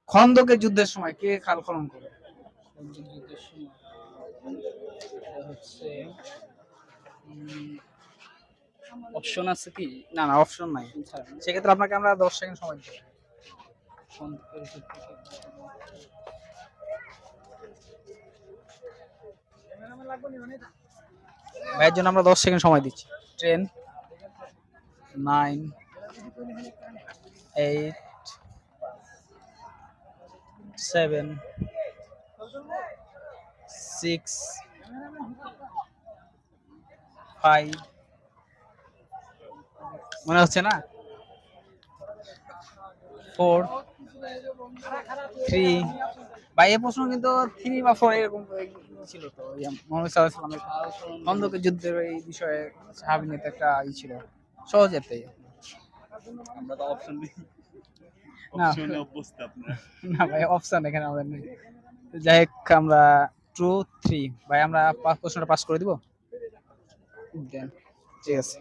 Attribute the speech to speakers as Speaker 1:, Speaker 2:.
Speaker 1: খন্দকের যুদ্ধের সময় কে খাল খনন করে?
Speaker 2: যুদ্ধের সময় এটা হচ্ছে অপশন আছে কি?
Speaker 1: না না, অপশন নাই।
Speaker 2: ছাড়া না।
Speaker 1: সেক্ষেত্রে আপনাকে আমরা 10 সেকেন্ড সময় দিই।
Speaker 2: খন্দকের যুদ্ধ কে?
Speaker 1: ভাইয়ের জন্য আমরা 10 সেকেন্ড সময় দিচ্ছি। 10, 9, 8, 7, 6, 5, মনে হচ্ছে না? 4, 3। ভাই এই প্রশ্ন কিন্তু 3 বা 4 এরকম ছিল তো। মোহাম্মদ সাল্লাল্লাহু আলাইহি ওয়াসাল্লামের খন্দকের যুদ্ধের এই বিষয়ে সাহাবী নেতা একটা ছিল। সহজ এটাই।
Speaker 3: আমরা তো অপশন দিই,
Speaker 1: না
Speaker 3: অপশনে অভ্যস্ত আপনারা।
Speaker 1: না ভাই, অপশন এখানে আমাদের নেই। যাই হোক, আমরা 2, 3 ভাই আমরা প্রশ্নটা পাস করে দিব।
Speaker 2: দেন।
Speaker 1: ঠিক আছে।